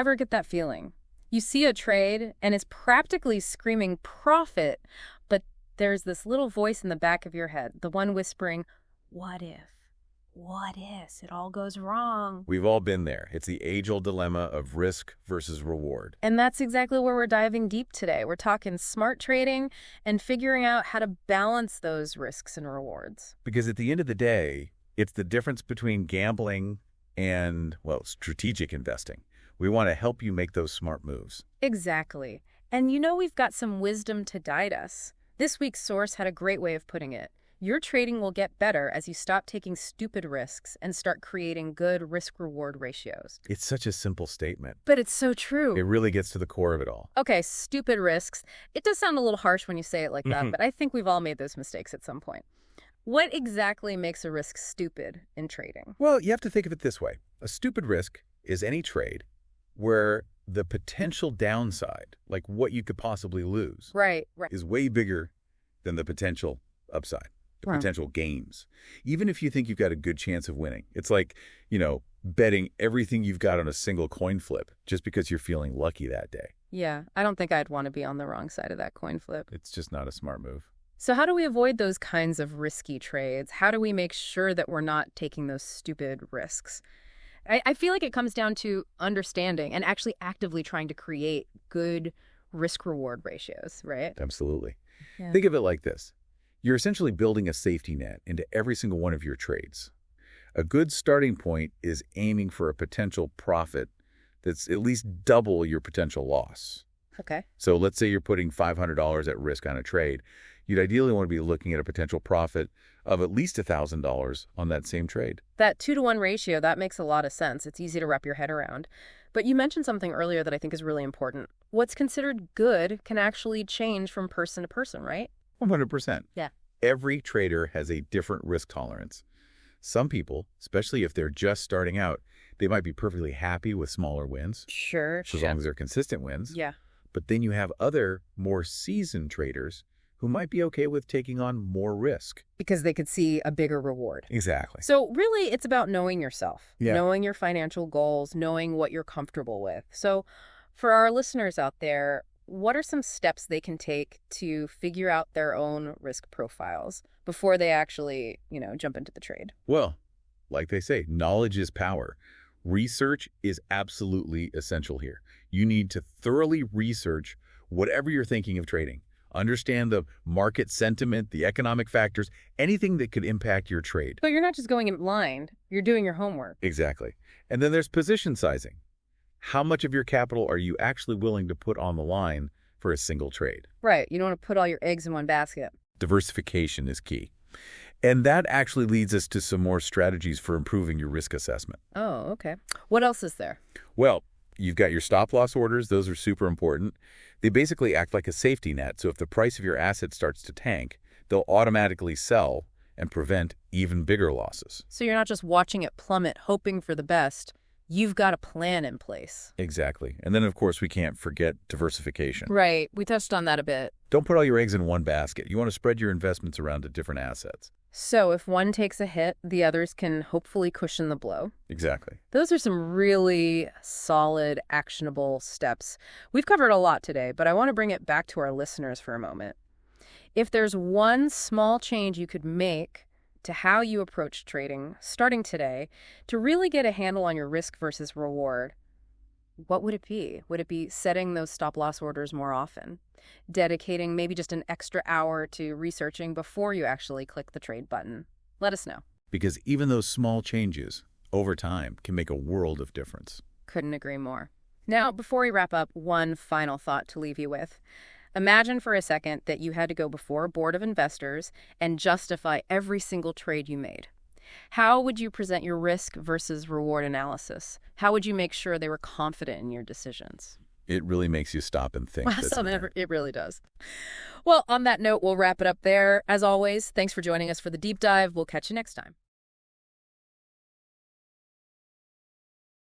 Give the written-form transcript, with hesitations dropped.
Ever get that feeling? You see a trade and it's practically screaming profit, but there's this little voice in the back of your head, the one whispering, what if? What if it all goes wrong? We've all been there. It's the age-old dilemma of risk versus reward. And that's exactly where we're diving deep today. We're talking smart trading and figuring out how to balance those risks and rewards. Because at the end of the day, it's the difference between gambling and, well, strategic investing. We want to help you make those smart moves. Exactly. And we've got some wisdom to guide us. This week's source had a great way of putting it. Your trading will get better as you stop taking stupid risks and start creating good risk-reward ratios. It's such a simple statement. But it's so true. It really gets to the core of it all. Okay, stupid risks. It does sound a little harsh when you say it like that, but I think we've all made those mistakes at some point. What exactly makes a risk stupid in trading? Well, you have to think of it this way. A stupid risk is any trade where the potential downside, like what you could possibly lose, Right. is way bigger than the potential upside. The potential gains. Even if you think you've got a good chance of winning. It's like, betting everything you've got on a single coin flip just because you're feeling lucky that day. Yeah, I don't think I'd want to be on the wrong side of that coin flip. It's just not a smart move. So how do we avoid those kinds of risky trades? How do we make sure that we're not taking those stupid risks? I feel like it comes down to understanding and actually actively trying to create good risk-reward ratios, right? Absolutely. Yeah. Think of it like this. You're essentially building a safety net into every single one of your trades. A good starting point is aiming for a potential profit that's at least double your potential loss. Okay. So let's say you're putting $500 at risk on a trade. You'd ideally want to be looking at a potential profit of at least $1,000 on that same trade. That 2-to-1 ratio, that makes a lot of sense. It's easy to wrap your head around. But you mentioned something earlier that I think is really important. What's considered good can actually change from person to person, right? 100%. Yeah. Every trader has a different risk tolerance. Some people, especially if they're just starting out, they might be perfectly happy with smaller wins. Sure. As long as they're consistent wins. Yeah. But then you have other, more seasoned traders who might be okay with taking on more risk. Because they could see a bigger reward. Exactly. So really, it's about knowing yourself, Yeah. knowing your financial goals, knowing what you're comfortable with. So for our listeners out there, what are some steps they can take to figure out their own risk profiles before they actually, jump into the trade? Well, like they say, knowledge is power. Research is absolutely essential here. You need to thoroughly research whatever you're thinking of trading. Understand the market sentiment, the economic factors, anything that could impact your trade. But you're not just going in blind. You're doing your homework. Exactly. And then there's position sizing. How much of your capital are you actually willing to put on the line for a single trade? Right. You don't want to put all your eggs in one basket. Diversification is key. And that actually leads us to some more strategies for improving your risk assessment. Oh, okay. What else is there? Well, you've got your stop loss orders. Those are super important. They basically act like a safety net. So if the price of your asset starts to tank, they'll automatically sell and prevent even bigger losses. So you're not just watching it plummet, hoping for the best. You've got a plan in place. Exactly. And then, of course, we can't forget diversification. Right. We touched on that a bit. Don't put all your eggs in one basket. You want to spread your investments around to different assets. So if one takes a hit, the others can hopefully cushion the blow. Exactly. Those are some really solid, actionable steps. We've covered a lot today, but I want to bring it back to our listeners for a moment. If there's one small change you could make to how you approach trading starting today to really get a handle on your risk versus reward, what would it be? Would it be setting those stop-loss orders more often? Dedicating maybe just an extra hour to researching before you actually click the trade button? Let us know. Because even those small changes over time can make a world of difference. Couldn't agree more. Now, before we wrap up, one final thought to leave you with. Imagine for a second that you had to go before a board of investors and justify every single trade you made. How would you present your risk versus reward analysis? How would you make sure they were confident in your decisions? It really makes you stop and think. It really does. Well, on that note, we'll wrap it up there. As always, thanks for joining us for the deep dive. We'll catch you next time.